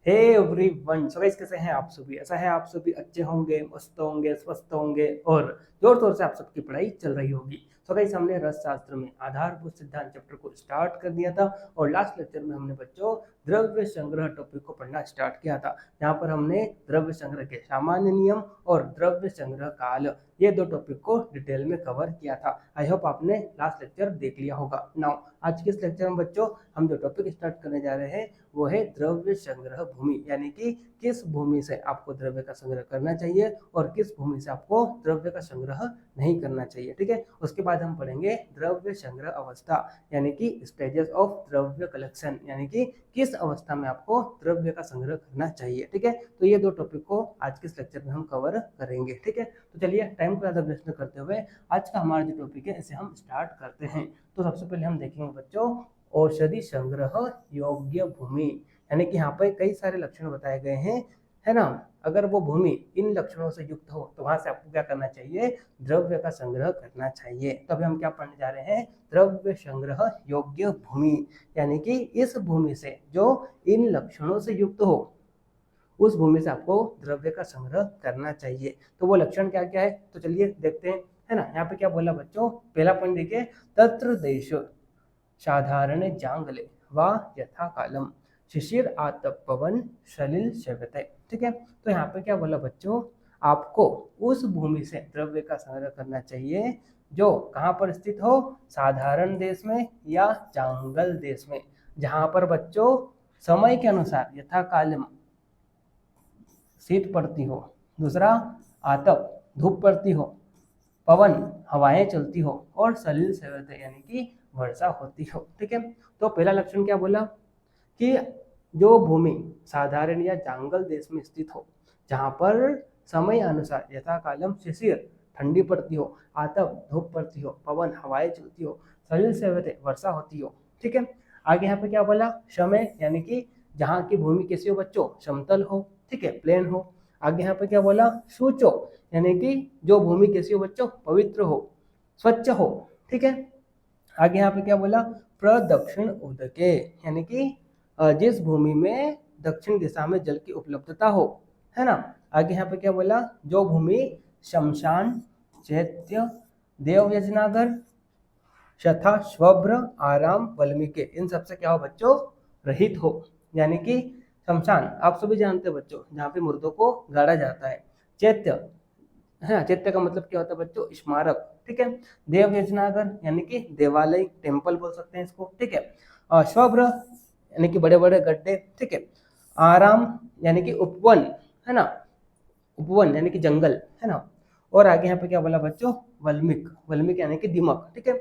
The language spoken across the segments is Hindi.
हे एवरीवन, सो गाइस कैसे हैं आप सभी। ऐसा है आप सभी अच्छे होंगे, मस्त होंगे, स्वस्थ होंगे और जोर शोर से आप सबकी पढ़ाई चल रही होगी। सो गाइस हमने रस शास्त्र में आधारभूत सिद्धांत चैप्टर को स्टार्ट कर दिया था और लास्ट लेक्चर में हमने बच्चों द्रव्य संग्रह टॉपिक को पढ़ना स्टार्ट किया था। यहाँ पर हमने द्रव्य संग्रह के सामान्य नियम और द्रव्य संग्रह काल ये दो टॉपिक को डिटेल में कवर किया था। आई होप आपने लास्ट लेक्चर देख लिया होगा। नाउ आज के इस लेक्चर में बच्चों हम जो टॉपिक स्टार्ट करने जा रहे हैं वो है द्रव्य संग्रह भूमि, यानी कि किस भूमि से आपको द्रव्य का संग्रह करना चाहिए और किस भूमि से आपको द्रव्य का संग्रह नहीं करना चाहिए। ठीक है, उसके बाद हम पढ़ेंगे द्रव्य संग्रह अवस्था, यानी कि स्टेजेस ऑफ द्रव्य कलेक्शन, यानी कि किस अवस्था में आपको द्रव्य का संग्रह करना चाहिए। ठीक है, तो ये दो टॉपिक को आज के इस लेक्चर में हम कवर करेंगे। ठीक है, तो चलिए टाइम को ज़्यादा वेस्ट न करते हुए आज का हमारा जो टॉपिक है इसे हम स्टार्ट करते हैं। तो सबसे पहले हम देखेंगे बच्चों औषधि संग्रह योग्य भूमि, यानी कि यहाँ पर कई सारे लक्षण बताए गए हैं, है ना। अगर वो भूमि इन लक्षणों से युक्त हो तो वहां से आपको क्या करना चाहिए, द्रव्य का संग्रह करना चाहिए। तो अभी हम क्या पढ़ने जा रहे हैं, द्रव्य संग्रह योग्य भूमि, यानी कि इस भूमि से जो इन लक्षणों से युक्त हो उस भूमि से आपको द्रव्य का संग्रह करना चाहिए। तो वो लक्षण क्या क्या है, तो चलिए देखते हैं, है ना। यहाँ पे क्या बोला बच्चों, पहला पॉइंट देखिए, तत्र देश साधारण जांगले व यथा कालम शिशिर आतप पवन सलिल सेवते। ठीक है, तो यहाँ पे क्या बोला बच्चों, आपको उस भूमि से द्रव्य का संग्रह करना चाहिए जो कहाँ पर स्थित हो, साधारण देश में या जांगल देश में, जहाँ पर बच्चों समय के अनुसार यथा कालम शीत पड़ती हो, दूसरा आतप धूप पड़ती हो, पवन हवाएं चलती हो और सलिल सेवते यानी कि वर्षा होती हो। ठीक है, तो पहला लक्षण क्या बोला कि जो भूमि साधारण या जंगल देश में स्थित हो, जहां पर समय अनुसार यथा कालम शिशिर ठंडी पड़ती हो, आतप धूप पड़ती हो, पवन हवाएं चलती हो, सलिल सेवते वर्षा होती हो। ठीक है, आगे यहाँ पे क्या बोला, समय यानी कि जहाँ की भूमि कैसी हो बच्चों, समतल हो, ठीक है, प्लेन हो। आगे यहाँ पे क्या बोला, शुचो यानी कि जो भूमि कैसी हो बच्चों, पवित्र हो, स्वच्छ हो। ठीक है, आगे यहाँ पे क्या बोला, प्रदक्षिण उदके यानी कि जिस भूमि में दक्षिण दिशा में जल की उपलब्धता हो, है ना। आगे यहाँ पे क्या बोला, जो भूमि शमशान चैत्य देव यजनागर शथा स्वभ्र आराम वाल्मीकि इन सबसे क्या हो बच्चों, रहित हो। यानी कि शमशान आप सभी जानते हैं बच्चों, जहाँ पे मुर्दों को गाड़ा जाता है। चैत्य है, चैत्य का मतलब क्या होता है बच्चों, स्मारक। ठीक है, देव यजनागर यानी कि देवालय, टेम्पल बोल सकते हैं इसको। ठीक है, स्वभ्र यानी कि बड़े बड़े गड्ढे। ठीक है, आराम यानी कि उपवन, है ना, उपवन यानी कि जंगल, है ना। और आगे यहाँ पे क्या बोला बच्चों, वल्मीक, वल्मीक यानी कि दीमक। ठीक है,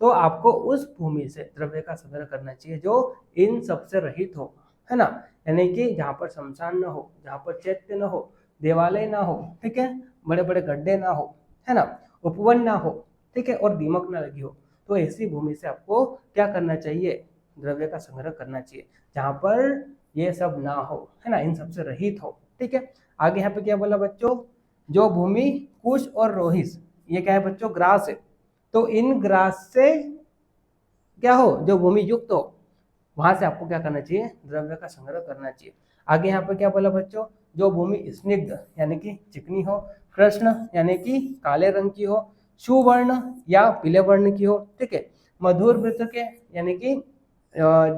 तो आपको उस भूमि से द्रव्य का संग्रह करना चाहिए जो इन सबसे रहित हो, है ना, यानी कि जहाँ पर शमशान न हो, जहाँ पर चैत्य न हो, देवालय ना हो, ठीक है, बड़े बड़े गड्ढे ना हो, है ना, उपवन ना हो, ठीक है, और दीमक ना लगी हो। तो ऐसी भूमि से आपको क्या करना चाहिए, द्रव्य का संग्रह करना चाहिए जहाँ पर ये सब ना हो, है ना, इन सबसे रहित हो। ठीक है, आगे यहाँ पे क्या बोला बच्चों, जो भूमि कुश और रोहिस, ये क्या है बच्चों, ग्रास है, तो इन ग्रास से क्या हो, जो भूमि युक्त हो वहां से आपको क्या करना चाहिए, द्रव्य का संग्रह करना चाहिए। आगे यहाँ पे क्या बोला बच्चों, जो भूमि स्निग्ध यानी कि चिकनी हो, कृष्ण यानी कि काले रंग की हो, सुवर्ण या पीले वर्ण की हो, ठीक है, मधुर वृत्त के यानी कि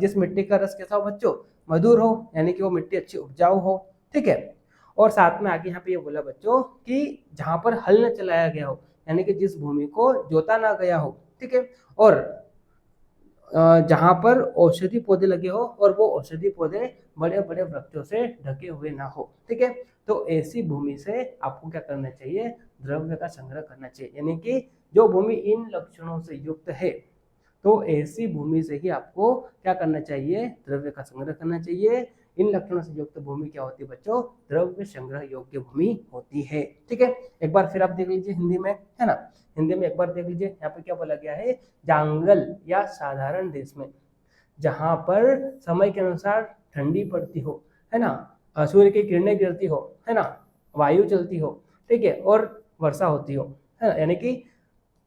जिस मिट्टी का रस कैसा हो बच्चों, मधुर हो, यानी कि वो मिट्टी अच्छी उपजाऊ हो। ठीक है, और साथ में आगे यहाँ पे ये बोला बच्चों कि जहां पर हल न चलाया गया हो, यानी कि जिस भूमि को जोता ना गया हो, ठीक है, और जहां पर औषधि पौधे लगे हो और वो औषधि पौधे बड़े बड़े वृक्षों से ढके हुए ना हो। ठीक है, तो ऐसी भूमि से आपको क्या करना चाहिए, द्रव्य का संग्रह करना चाहिए, यानी कि जो भूमि इन लक्षणों से युक्त है तो ऐसी भूमि से ही आपको क्या करना चाहिए, द्रव्य का संग्रह करना चाहिए। इन लक्षणों से युक्त भूमि क्या होती है बच्चों, द्रव्य संग्रह योग्य भूमि होती है। ठीक है, एक बार फिर आप देख लीजिए हिंदी में, है ना, हिंदी में एक बार देख लीजिए, यहाँ पे क्या बोला गया है, जंगल या साधारण देश में जहां पर समय के अनुसार ठंडी पड़ती हो, है ना, सूर्य की किरणें गिरती हो, है ना, वायु चलती हो, ठीक है, और वर्षा होती हो, है ना, यानी कि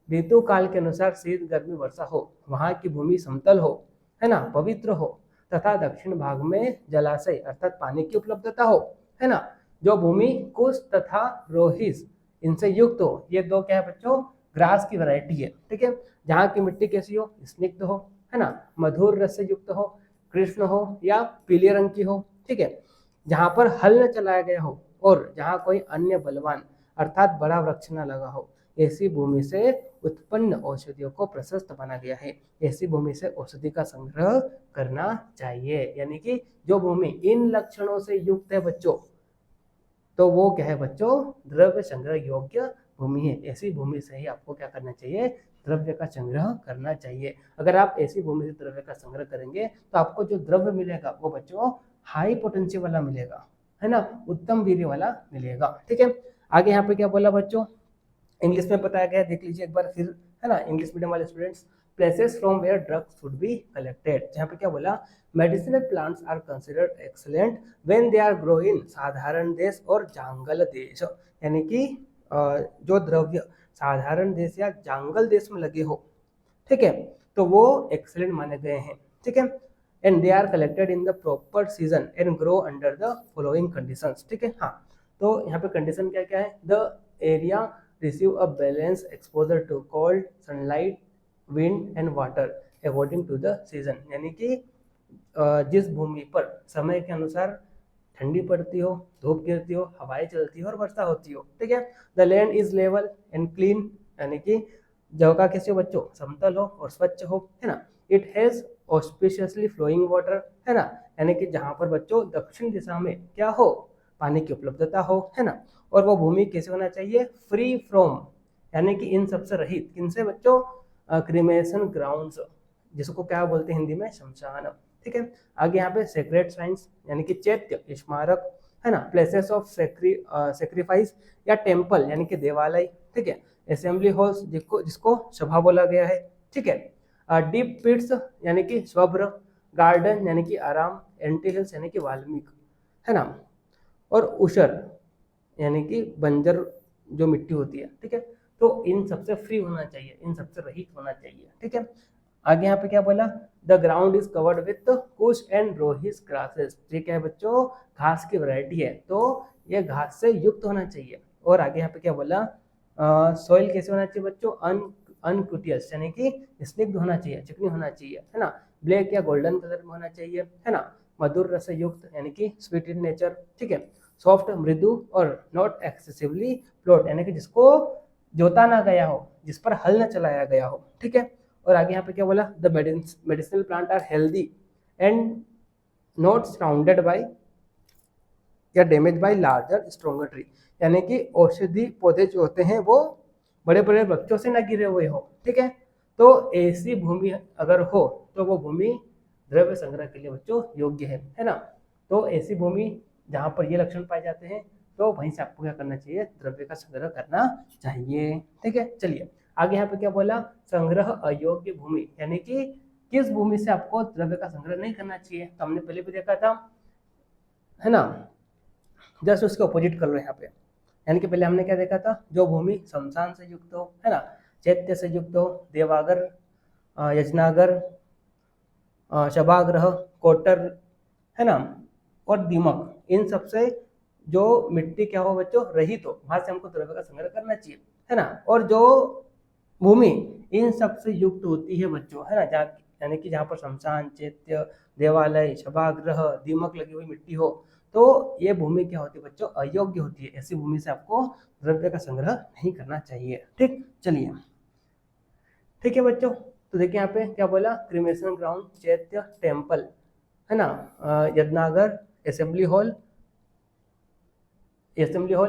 ऋतु काल के अनुसार शीत गर्मी वर्षा हो, वहां की भूमि समतल हो, है ना, पवित्र हो तथा दक्षिण भाग में जलाशय अर्थात पानी की उपलब्धता हो, है ना। जो भूमि कुश तथा रोहिस इनसे युक्त हो, ये दो क्या है बच्चों, ग्रास की वैरायटी है, ठीक है। जहाँ की मिट्टी कैसी हो, स्निग्ध हो, है ना, मधुर रस से युक्त हो, कृष्ण हो या पीले रंग की हो, ठीक है। जहाँ पर हल न चलाया गया हो और जहाँ कोई अन्य बलवान अर्थात बड़ा वृक्ष न लगा हो, ऐसी भूमि से उत्पन्न औषधियों को प्रशस्त माना गया है। ऐसी भूमि से औषधि का संग्रह करना चाहिए। यानी कि जो भूमि इन लक्षणों से युक्त है बच्चों, तो वो क्या है बच्चों, द्रव्य संग्रह योग्य भूमि है। ऐसी भूमि से ही आपको क्या करना चाहिए, द्रव्य का संग्रह करना चाहिए। अगर आप ऐसी भूमि से द्रव्य का संग्रह करेंगे तो आपको जो द्रव्य मिलेगा वो बच्चों हाई पोटेंशियल वाला मिलेगा, है ना, उत्तम वीर्य वाला मिलेगा, ठीक है। आगे यहाँ पे क्या बोला बच्चों, इंग्लिश में बताया गया, देख लीजिए एक बार फिर, है ना, इंग्लिश मीडियम वाले students, places from where drugs should be collected. जहाँ पे क्या बोला, medicinal plants are considered excellent when they are grow in साधारण देश और जंगल देश। यानी कि जो द्रव्य साधारण देश या जंगल देश में लगे हो, ठीक है, तो वो एक्सलेंट माने गए हैं, ठीक है। And they are collected in the proper season and grow under the following conditions, ठीक है। हाँ, तो यहाँ पे कंडीशन क्या क्या है, the area receive a balance exposure to cold, sunlight, wind and water according to the season. यानी कि जिस भूमि पर समय के अनुसार ठंडी पड़ती हो, धूप गिरती हो, हवाएं चलती हो और वर्षा होती हो, ठीक है। The land is level and clean, यानी कि जगह कैसे हो बच्चों, समतल हो और स्वच्छ हो, है ना। इट हैज ऑस्पिशियसली फ्लोइंग वाटर, है ना, यानी कि जहाँ पर बच्चों दक्षिण दिशा में क्या हो, पानी की उपलब्धता हो, है ना। और वो भूमि कैसे होना चाहिए, फ्री फ्रॉम, यानी कि इन सबसे रहित, किनसे बच्चों, क्रिमेशन ग्राउंड्स, जिसको क्या बोलते हैं हिंदी में, शमशान, ठीक है। आगे यहाँ पे सेक्रेट साइंस, यानी कि चैत्य, स्मारक, है ना, प्लेसेस ऑफ सेक्रीफाइस या टेम्पल, यानी कि देवालय, ठीक है। असेंबली हॉल्स, जिसको सभा बोला गया है, ठीक है। डीप पिट्स, यानी कि स्वभ्र, गार्डन, यानी कि आराम, एंटी हिल्स, यानी कि वाल्मीकि, है ना, और उशर, यानी कि बंजर जो मिट्टी होती है, ठीक है। तो इन सबसे फ्री होना चाहिए, इन सबसे रहित होना चाहिए, ठीक है। आगे यहाँ पे क्या बोला, the ground is covered with kush and rohis grasses. ये क्या है बच्चों, घास की वैरायटी है, तो ये घास से युक्त होना चाहिए। और आगे यहाँ पे क्या बोला, सॉइल कैसे होना चाहिए बच्चों, अनक्यूटियस, यानी कि स्निग्ध होना चाहिए, चिकनी होना चाहिए, है ना, ब्लैक या गोल्डन कलर में होना चाहिए, है ना, मधुर रस से युक्त, यानी कि स्वीट इन नेचर, ठीक है। सॉफ्ट, मृदु और नॉट एक्सेसिवली प्लॉट, यानी कि जिसको जोता ना गया हो, जिस पर हल न चलाया गया हो, ठीक है। और आगे यहाँ पे क्या बोला, the medicinal plant are healthy and not surrounded by या damage by larger stronger tree, यानी कि औषधि पौधे जो होते हैं वो बड़े बड़े वृक्षों से न गिरे हुए हो, ठीक है। तो ऐसी भूमि अगर हो तो वो भूमि द्रव्य संग्रह के लिए बच्चों योग्य है ना। तो ऐसी भूमि जहाँ पर ये लक्षण पाए जाते हैं तो वहीं से आपको क्या करना चाहिए, द्रव्य का संग्रह करना चाहिए, ठीक है। चलिए आगे यहाँ पे क्या बोला, संग्रह अयोग्य भूमि, यानी कि किस भूमि से आपको द्रव्य का संग्रह नहीं करना चाहिए। तो हमने पहले भी देखा था, है ना, जस्ट उसके ऑपोजिट कर लो यहाँ पे। यानी कि पहले हमने क्या देखा था, जो भूमि शमशान से युक्त हो, है ना, चैत्य से युक्त हो, देवागर, यजनागर, सभागृह, कोटर, है ना, और दीमक, इन सबसे जो मिट्टी क्या हो बच्चों, रहित हो, वहां से हमको द्रव्य का संग्रह करना चाहिए, है ना। और जो भूमि इन सबसे युक्त होती है बच्चों, है ना, जहाँ यानी कि जहाँ पर शमशान, चैत्य, देवालय, सभागृह, दीमक लगी हुई मिट्टी हो, तो ये भूमि क्या होती है बच्चों, अयोग्य होती है। ऐसी भूमि से आपको द्रव्य का संग्रह नहीं करना चाहिए, ठीक। चलिए ठीक है बच्चों, तो देखिए यहाँ पे क्या बोला, क्रिमेशन ग्राउंड, चैत्य, टेम्पल, है ना, yajnagar, assembly hall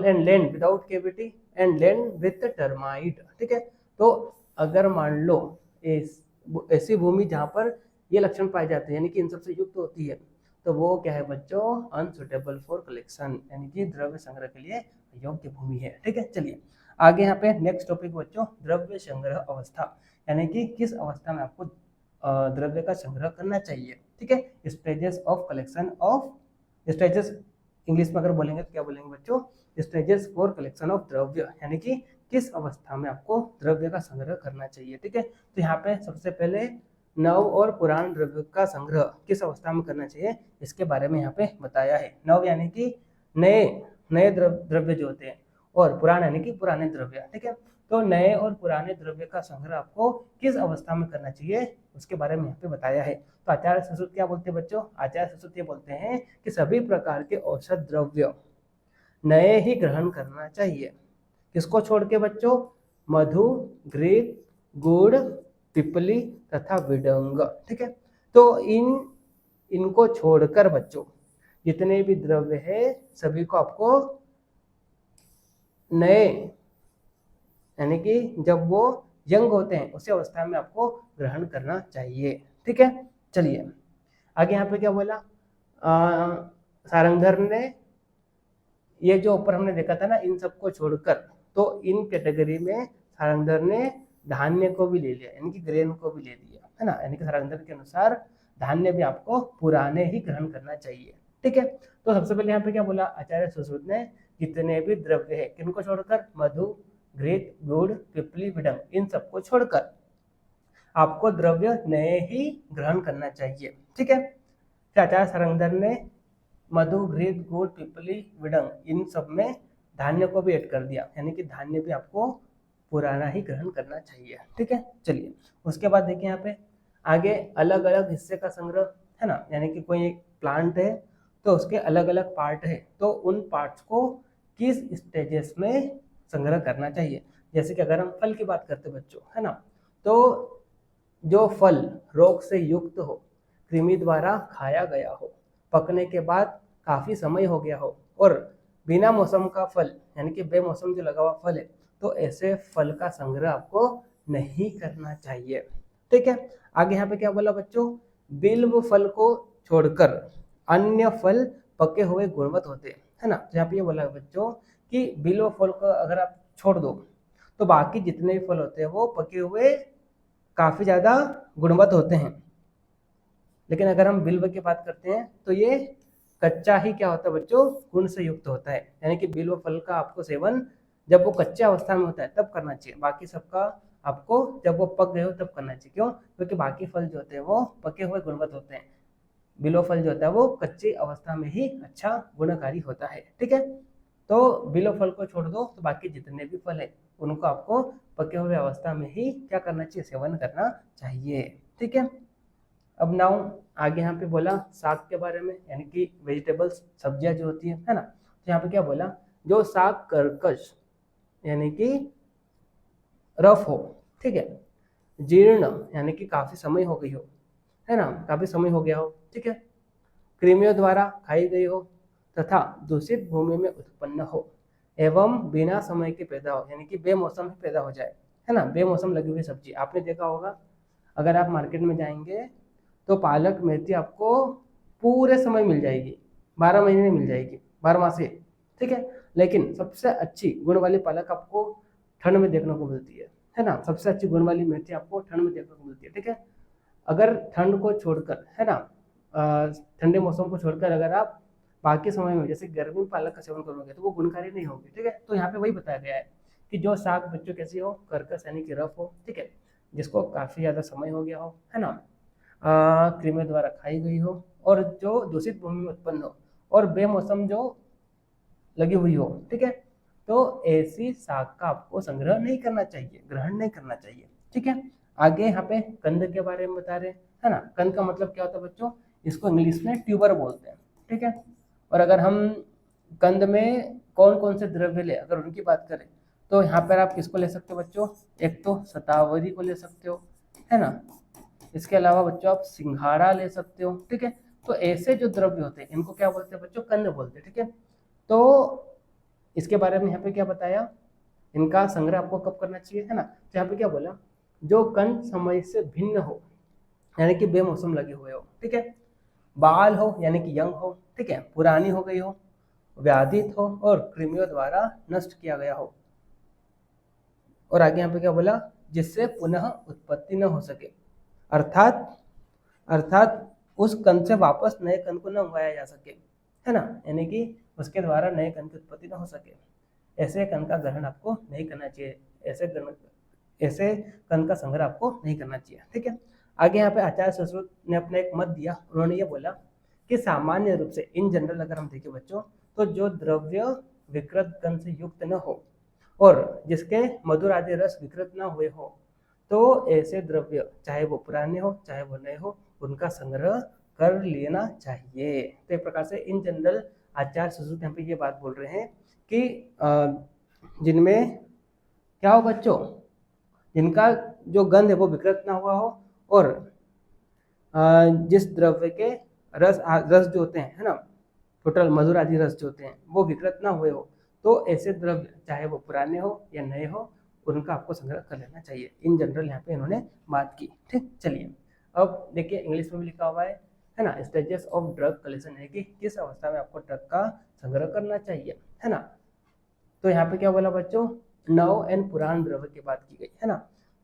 and land without cavity and land with termite, ठीक है। तो अगर मान लो ऐसी भूमि जहाँ पर ये लक्षण पाए जाते हैं, यानी कि इन सबसे युक्त होती है, तो वो क्या है बच्चों, अनसुटेबल फॉर कलेक्शन, यानी कि द्रव्य संग्रह के लिए योग्य भूमि है, ठीक है। चलिए आगे यहाँ पे नेक्स्ट टॉपिक बच्चों, द्रव्य संग्रह अवस्था, यानी कि किस अवस्था में आपको द्रव्य का संग्रह करना चाहिए, ठीक है। Stages of collection of, stages English में अगर बोलेंगे तो क्या बोलेंगे बच्चों, स्टेजेस फॉर कलेक्शन ऑफ द्रव्य, यानी कि किस अवस्था में आपको द्रव्य का संग्रह करना चाहिए, ठीक है। तो यहाँ पे सबसे पहले नव और पुराने द्रव्य का संग्रह किस अवस्था में करना चाहिए, इसके बारे में यहाँ पे बताया है। नव यानी कि नए नए द्रव्य जो होते हैं, और पुराने यानी कि पुराने द्रव्य, ठीक है। तो नए और पुराने द्रव्य का संग्रह आपको किस अवस्था में करना चाहिए उसके बारे में यहाँ पे बताया है। तो आचार्य सुश्रुत क्या बोलते हैं बच्चों, आचार्य सुश्रुत ये बोलते हैं कि सभी प्रकार के औषध द्रव्य नए ही ग्रहण करना चाहिए। किसको छोड़ के बच्चों, मधु, घृत, गुड़, पिपली तथा विडंग, ठीक है। तो इनको छोड़कर बच्चों जितने भी द्रव्य है सभी को आपको नए यानी कि जब वो यंग होते हैं उसी अवस्था में आपको ग्रहण करना चाहिए, ठीक है। चलिए आगे यहाँ पे क्या बोला, सारंगधर ने ये जो ऊपर हमने देखा था ना, इन सबको छोड़कर, तो इन कैटेगरी में सारंगधर ने धान्य को भी ले लिया, यानी कि ग्रेन को भी ले लिया, है ना। यानी कि सारंगधर के अनुसार धान्य भी आपको पुराने ही ग्रहण करना चाहिए, ठीक है। तो सबसे पहले यहाँ पे क्या बोला आचार्य सुश्रुत ने, जितने भी द्रव्य है किनको छोड़कर, मधु, घृत, गुड़, पिपली, विडंग, इन सबको छोड़कर आपको द्रव्य नए ही ग्रहण करना चाहिए, ठीक है। आचार्य सारंगधर ने मधु, घृत, गुड़, पिपली, विडंग इन सब में धान्य को भी ऐड कर दिया, यानी कि धान्य भी आपको पुराना ही ग्रहण करना चाहिए, ठीक है। चलिए उसके बाद देखिए यहाँ पे आगे अलग अलग हिस्से का संग्रह, है ना। यानी कि कोई एक प्लांट है तो उसके अलग अलग पार्ट है, तो उन पार्ट्स को किस स्टेजेस में संग्रह करना चाहिए। जैसे कि अगर हम फल की बात करते बच्चों, है ना, तो जो फल रोग से युक्त हो, कृमि द्वारा खाया गया हो, पकने के बाद काफ़ी समय हो गया हो, और बिना मौसम का फल यानी कि बेमौसम जो लगा हुआ फल है, तो ऐसे फल का संग्रह आपको नहीं करना चाहिए, ठीक है। आगे यहाँ पे क्या बोला बच्चों, बिल्व फल को छोड़कर अन्य फल पके हुए गुणवत होते हैं, है ना। तो यहाँ पे ये बोला बच्चों कि बिल्व फल को अगर आप छोड़ दो तो बाकी जितने भी फल होते हैं वो पके हुए काफ़ी ज़्यादा गुणवत होते हैं। लेकिन अगर हम बिल्व की बात करते हैं तो ये कच्चा ही क्या होता है बच्चों, गुण से युक्त होता है। यानी कि बिल्व फल का आपको सेवन जब वो कच्चे अवस्था में होता है तब करना चाहिए, बाकी सबका आपको जब वो पक गए हो तब करना चाहिए। क्यों, क्योंकि बाकी फल जो होते हैं वो पके हुए गुणवत होते हैं, बिल्व फल जो होता है वो कच्ची अवस्था में ही अच्छा गुणकारी होता है, ठीक है। तो बिल्व फल को छोड़ दो तो बाकी जितने भी फल है उनको आपको पके हुए अवस्था में ही क्या करना चाहिए, सेवन करना चाहिए, ठीक है। अब नाउ आगे यहाँ पे बोला साग के बारे में, यानी कि वेजिटेबल्स, सब्जियां जो होती है ना। तो यहाँ पे क्या बोला, जो साग कर्कश यानी कि रफ हो, ठीक है, जीर्ण यानी कि काफी समय हो गई हो, है ना, काफी समय हो गया हो, ठीक है, कृमियों द्वारा खाई गई हो तथा दूषित भूमि में उत्पन्न हो एवं बिना समय के पैदा हो, यानी कि बेमौसम ही पैदा हो जाए, है ना। बेमौसम लगी हुई सब्जी आपने देखा होगा, अगर आप मार्केट में जाएंगे तो पालक मेथी आपको पूरे समय मिल जाएगी, 12 महीने मिल जाएगी, 12 मासी, ठीक है। लेकिन सबसे अच्छी गुण वाली पालक आपको ठंड में देखने को मिलती है ना। सबसे अच्छी गुण वाली मेथी आपको ठंड में देखने को मिलती है, ठीक है। अगर ठंड को छोड़कर, है ना, ठंडे मौसम को छोड़कर अगर आप बाकी समय में जैसे गर्मी में पालक का सेवन करोगे तो वो गुणकारी नहीं होगी, ठीक है। तो यहाँ पे वही बताया गया है कि जो साग बच्चों कैसी हो, कर्कश यानी कि रफ हो, ठीक है, जिसको काफ़ी ज़्यादा समय हो गया हो, है ना, कृमियों द्वारा खाई गई हो, और जो दूषित भूमि में उत्पन्न हो, और बेमौसम जो लगी हुई हो, ठीक है। तो ऐसी साग का आपको संग्रह नहीं करना चाहिए, ग्रहण नहीं करना चाहिए, ठीक है। आगे यहाँ पे कंद के बारे में बता रहे हैं, है ना। कंद का मतलब क्या होता है बच्चों, इसको इंग्लिश में ट्यूबर बोलते हैं, ठीक है। और अगर हम कंद में कौन कौन से द्रव्य ले, अगर उनकी बात करें तो यहाँ पर आप किसको ले सकते हो बच्चों, एक तो शतावरी को ले सकते हो, है ना। इसके अलावा बच्चों आप सिंघाड़ा ले सकते हो, ठीक है। तो ऐसे जो द्रव्य होते हैं इनको क्या बोलते हैं बच्चों, कंद बोलते हैं, ठीक है। तो इसके बारे में यहाँ पे क्या बताया, इनका संग्रह आपको कब करना चाहिए, है ना। तो यहाँ पे क्या बोला, जो कंद समय से भिन्न हो यानी कि बेमौसम लगे हुए हो, ठीक है, बाल हो यानी कि यंग हो, ठीक है, पुरानी हो गई हो, व्याधित हो और कृमियों द्वारा नष्ट किया गया हो, और आगे यहाँ पे क्या बोला, जिससे पुनः उत्पत्ति न हो सके, अर्थात उस कंद से वापस नए कंद को न उगाया जा सके, है ना। यानी कि उसके द्वारा नए कंद की उत्पत्ति न हो सके, ऐसे कंद का ग्रहण आपको नहीं करना चाहिए, ऐसे कंद का संग्रह आपको नहीं करना चाहिए, ठीक है। आगे यहाँ पे आचार्य सुश्रुत ने अपना एक मत दिया, उन्होंने ये बोला कि सामान्य रूप से इन जनरल अगर हम देखें बच्चों, तो जो द्रव्य विकृत गंध से युक्त न हो और जिसके मधुर आदि रस विकृत न हुए हो, तो ऐसे द्रव्य चाहे वो पुराने हो चाहे वो नए हो, उनका संग्रह कर लेना चाहिए। तो एक प्रकार से इन जनरल आचार्य सुश्रुत यहाँ पे ये बात बोल रहे हैं कि जिनमें क्या हो बच्चों, जिनका जो गंध है वो विकृत ना हुआ हो और जिस द्रव्य के रस जो होते हैं, है ना, टोटल मधुर आदि रस जो होते हैं वो विकृत ना हुए हो, तो ऐसे द्रव्य चाहे वो पुराने हो या नए हो, उनका आपको संग्रह कर लेना चाहिए। इन जनरल यहाँ पे इन्होंने बात की। ठीक, चलिए अब देखिए इंग्लिश में भी लिखा हुआ है ना, स्टेजेस ऑफ ड्रग कलेक्शन, है कि किस अवस्था में आपको ड्रग का संग्रह करना चाहिए, है ना। तो यहाँ पे क्या बोला बच्चों, नव एंड पुरान द्रव्य की बात की गई, है ना।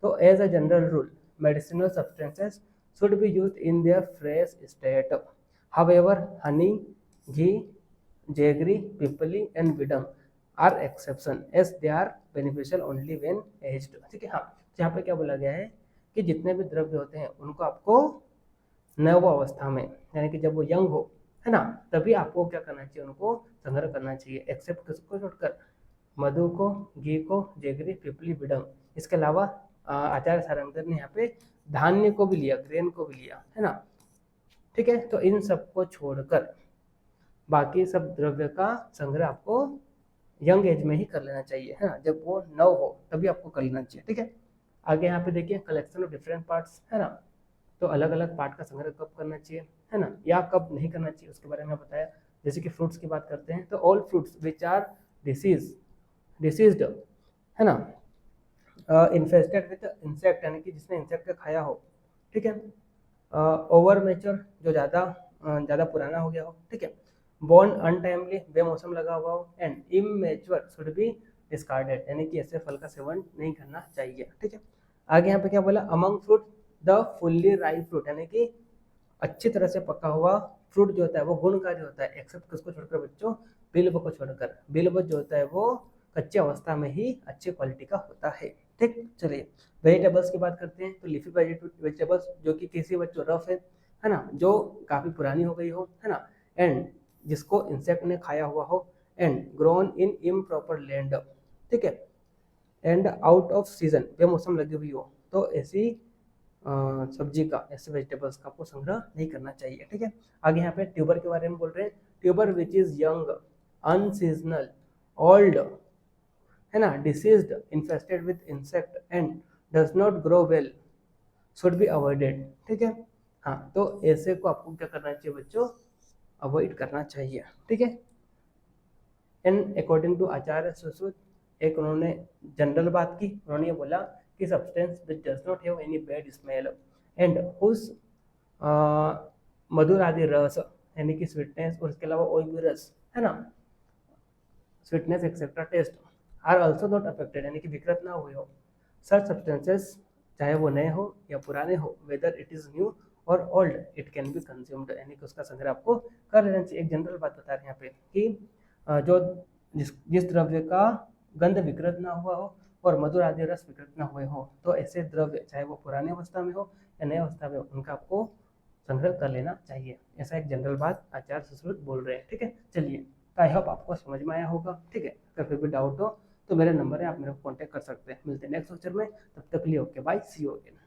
तो as a general rule medicinal substances should be used in their fresh state. However, honey, ghee, jaggery, pipali and bidam are exception as they are beneficial only when aged. ठीक है, हाँ, यहाँ पे क्या बोला गया है कि जितने भी द्रव्य होते हैं उनको आपको नव अवस्था में, यानी कि जब वो यंग हो, है ना, तभी आपको क्या करना चाहिए, उनको संग्रह करना चाहिए। एक्सेप्ट किसको छोड़कर, मधु को, घी को, जेगरी, पिपली, बिडम। इसके अलावा आचार्य सारंगधर ने यहाँ पे धान्य को भी लिया, ग्रेन को भी लिया, है ना। ठीक है, तो इन सबको छोड़कर बाकी सब द्रव्य का संग्रह आपको यंग एज में ही कर लेना चाहिए, है ना, जब वो नव हो तभी आपको कर लेना चाहिए। ठीक है, आगे यहाँ पे देखिए कलेक्शन ऑफ डिफरेंट पार्ट्स, है ना। तो अलग अलग पार्ट का संग्रह कब करना चाहिए, है ना, या कब नहीं करना चाहिए, उसके बारे में बताया। जैसे कि फ्रूट्स की बात करते हैं तो all fruits which are diseased, है ना, इन्फेस्टेड विद इंसेक्ट, यानी कि जिसने इंसेक्ट का खाया हो, ठीक है, ओवर मेच्योर, जो ज़्यादा पुराना हो गया हो, ठीक है, बॉर्न अनटाइमली, बेमौसम लगा हुआ हो, and immature should be discarded, यानी कि ऐसे फल का सेवन नहीं करना चाहिए। ठीक है, आगे यहाँ पे क्या बोला, among fruit the fully ripe fruit, यानी कि अच्छी तरह से पका हुआ फ्रूट जो होता है वो गुणकारी होता है, एक्सेप्ट किसको छोड़कर बच्चों, बिल्व को छोड़कर। बिल्व जो होता है वो कच्ची अवस्था में ही अच्छी क्वालिटी का होता है। ठीक, चलिए वेजिटेबल्स की बात करते हैं। तो लीफी वेजिटेबल्स जो कि किसी बच्चों रफ है ना, जो काफ़ी पुरानी हो गई हो, है ना, एंड जिसको इंसेक्ट ने खाया हुआ हो, and grown in improper land, ठीक है, एंड आउट ऑफ सीजन, बेमौसम लगी हुई हो, तो ऐसी सब्जी का, ऐसे वेजिटेबल्स का आपको संग्रह नहीं करना चाहिए। ठीक है, आगे यहाँ पे ट्यूबर के बारे में बोल रहे हैं। Tuber which is young, unseasonal, old, है ना, deceased, infested with insect and does not grow well should be avoided. ठीक है, हाँ, तो ऐसे को आपको क्या करना चाहिए बच्चों, अवॉइड करना चाहिए। ठीक है, and according to Acharya Sushruta, एक उन्होंने जनरल बात की, उन्होंने ये बोला कि substance which does not have any bad smell and whose मधुर आदि रस, यानी कि स्वीटनेस, और इसके अलावा कोई भी रस, है ना, sweetness etcetera taste are also not affected, यानी कि विकृत ना हुए हो। सच सब्सटेंसेस चाहे वो नए हो या पुराने हो, वेदर इट इज न्यू और old, it can be consumed, यानी कि उसका संग्रह आपको कर लेना चाहिए। एक जनरल बात बता रहे हैं यहाँ पे कि जो जिस द्रव्य का गंध विकृत ना हुआ हो और मधुर आदि रस विकृत ना हुए हो, तो ऐसे द्रव्य चाहे वो पुराने अवस्था में हो या नए अवस्था में हो, उनका आपको संग्रह कर लेना चाहिए। ऐसा एक जनरल बात आचार्य सुश्रुत बोल रहे हैं। ठीक है, चलिए, तो आई होप आपको समझ में आया होगा। ठीक है, अगर फिर भी डाउट हो तो मेरा नंबर है, आप मेरे को कॉन्टैक्ट कर सकते हैं। मिलते हैं नेक्स्ट लेक्चर में, तब तक के लिए okay bye, see you again.